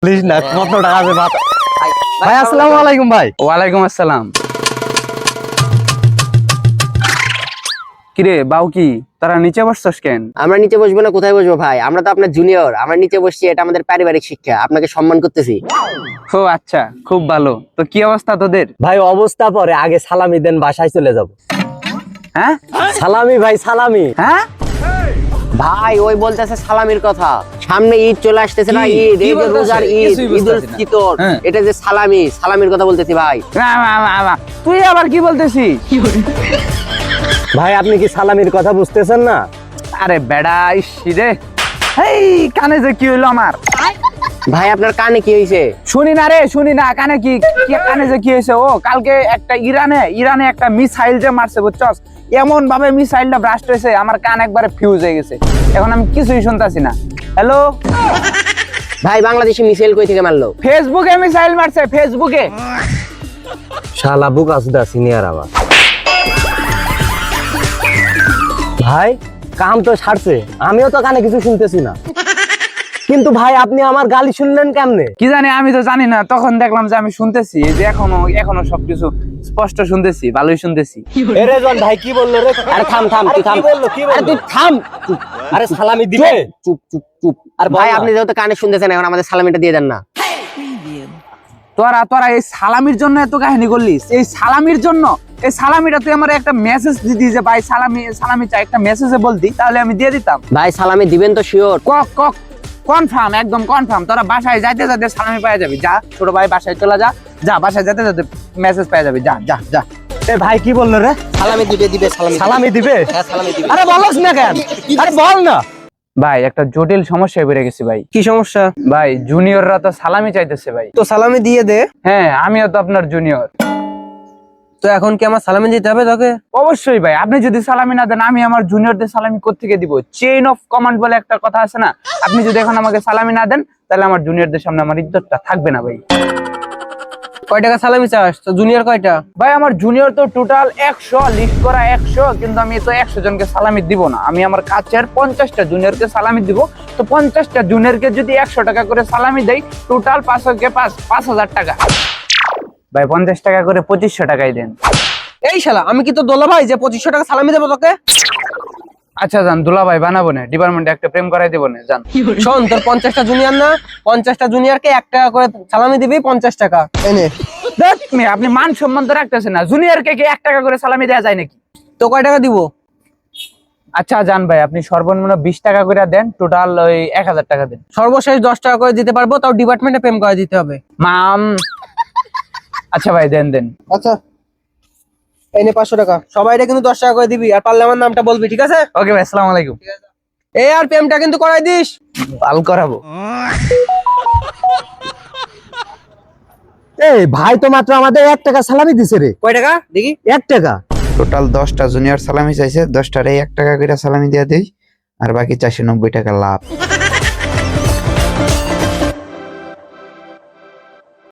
Please না, কত টাকা আছে ভাই? আসসালামু আলাইকুম ভাই। ওয়ালাইকুম আসসালাম। কিরে বাউ, কি তারা নিচে বসছস কেন? আমরা নিচে বসবো না, কোথায় বসবো ভাই? আমরা তো আপনার জুনিয়র, আমরা নিচে বসছি, এটা আমাদের পারিবারিক শিক্ষা, আপনাকে সম্মান করতেছি। ও আচ্ছা, খুব ভালো। তো কি অবস্থা তোদের? ভাই অবস্থা পরে, আগে সালামি দেন, বাসায় চলে যাব। হ্যাঁ সালামি ভাই, সালামি। হ্যাঁ ভাই ওই বলতেছে সালামির কথা, সামনে ঈদ চলে আসতেছে না, ঈদ, এই যে রোজার ঈদ, ঈদুল ফিতর, এটা যে সালামির কথা বলতেছি ভাই। তুই আবার কি বলতেছিস? ভাই আপনি কি সালামির কথা বুঝতেছেন না? আরে বেড়া, ইসিরে এই কানে যে কি হইলো আমার? ভাই আপনার কানে কি হয়েছে? শুনি না রে, শুনি না। কানে কি কানে যে কি হয়েছে? ও কালকে একটা ইরানে একটা মিসাইল যে মারছে, বুঝছস? এমন ভাবে মিসাইলটা ব্লাস্ট হয়েছে, আমার কান একবারে ফিউজ হয়ে গেছে। এখন আমি কিছুই শুনতাছি না। হ্যালো ভাই বাংলাদেশি মিসাইল কই থেকে মারলো? ফেসবুকে মিসাইল মারছে, ফেসবুকে। শালা বুক আসদা সিনিয়র আবার। ভাই কাম তো ছাড়ছে, আমিও তো কানে কিছু শুনতেছি না। কিন্তু ভাই আপনি আমার গালি শুনলেন কেমনে? কি জানি, আমি তো জানি না। তখন দেখলাম যে আমি শুনতেছি, এই যে এখনো সবকিছু স্পষ্ট শুনতেছি, ভালোই শুনতেছি। এ রেজন ভাই কি বললো রে? আরে থাম তুই থাম। আরে তুই থাম। আরে সালামি দিবে? চুপ। আর ভাই আপনি যেহেতু কানে শুনতেছেন, এখন আমাদের সালামিটা দিয়ে দেন না। তোরা এই সালামির জন্য এত কাহিনী করলিস? এই সালামির জন্য? এই সালামিটা তুই আমার একটা মেসেজ দিতি যে ভাই সালামি চাই, একটা মেসেজে বলতি, তাহলে আমি দিয়ে দিতাম। ভাই সালামি দিবেন তো শিওর? কনফার্ম, একদম কনফার্ম। তোরা বাসায় যাইতে যাইতে সালামি পেয়ে যাবি। যা ছোট ভাই, বাসায় চলে যা বাসায় যেতে যেতে মেসেজ পেয়ে যাবি। যা। এ ভাই কি বললো রে? সালামি দিবে সালামি দিবে? হ্যাঁ সালামি দিবে। আরে বলস না কেন? আরে বল না। ভাই একটা জটিল সমস্যায় পড়ে গেছি ভাই। কি সমস্যা? ভাই জুনিয়ররা তো সালামি চাইতেছে ভাই। তো সালামি দিয়ে দে। হ্যাঁ, আমিও তো আপনার জুনিয়র। তো এখন কি আমার সালামি দিতে হবে তোকে? অবশ্যই ভাই, আপনি যদি সালামি না দেন, আমি আমার জুনিয়রদের সালামি কোত্থেকে দিব? চেইন অফ কমান্ড বলে একটা কথা আছে না? আপনি যদি এখন আমাকে সালামি না দেন, তাহলে আমার জুনিয়রদের সামনে আমার ইজ্জতটা থাকবে না ভাই। কয় টাকা সালামি চাস? তো জুনিয়র কয়টা? ভাই আমার জুনিয়র তো টোটাল 100, লিস্ট করা 100, কিন্তু আমি তো 100 জনকে সালামি দিব না। আমি আমার কাছের 50টা জুনিয়রকে সালামি দিব। তো 50টা জুনিয়রকে যদি 100 টাকা করে সালামি দেই, টোটাল 5,000 টাকা। ভাই 50 টাকা করে 2500 টাকাই দেন। এই শালা, আমি কি তো দোলা ভাই যে 2500 টাকা সালামি দেবো তোকে? আচ্ছা যান, দুলা ভাই বানাবো না, ডিপার্টমেন্টে একটা প্রেম করাই দেবো না, যান। শোন, তোর 50টা জুনিয়র না, 50টা জুনিয়রকে 1 টাকা করে সালামি দিবি, 50 টাকা এনে। দেখ আপনি মান সম্মান তো রাখতেছেন না। জুনিয়রকে কি 1 টাকা করে সালামি দেওয়া যায় নাকি? তো কয় টাকা দিব? আচ্ছা জান ভাই, আপনি সর্বনিম্ন 20 টাকা করে দেন, টোটাল ওই 1000 টাকা দেন। সর্বশেষ 10 টাকা করে দিতে পারবো, তাও ডিপার্টমেন্টে প্রেম করে দিতে হবে। মাম আচ্ছা ভাই দেন। আচ্ছা এনে 500 টাকা। সবাইটা কিন্তু 10 টাকা করে দিবি, আর পারলে আমার নামটা বলবি, ঠিক আছে? ওকে ভাই, আসসালামু আলাইকুম। এই আর প্রেমটা কিন্তু করাই দিস। পাল করাবো। এই ভাই তো মাত্র আমাদের 1 টাকা সালামি দিছে রে। কয় টাকা দেখি? 1 টাকা। টোটাল 10টা জুনিয়র সালামি চাইছে, 10টারে 1 টাকা করে সালামি দিয়ে দেই, আর বাকি 490 টাকা লাভ।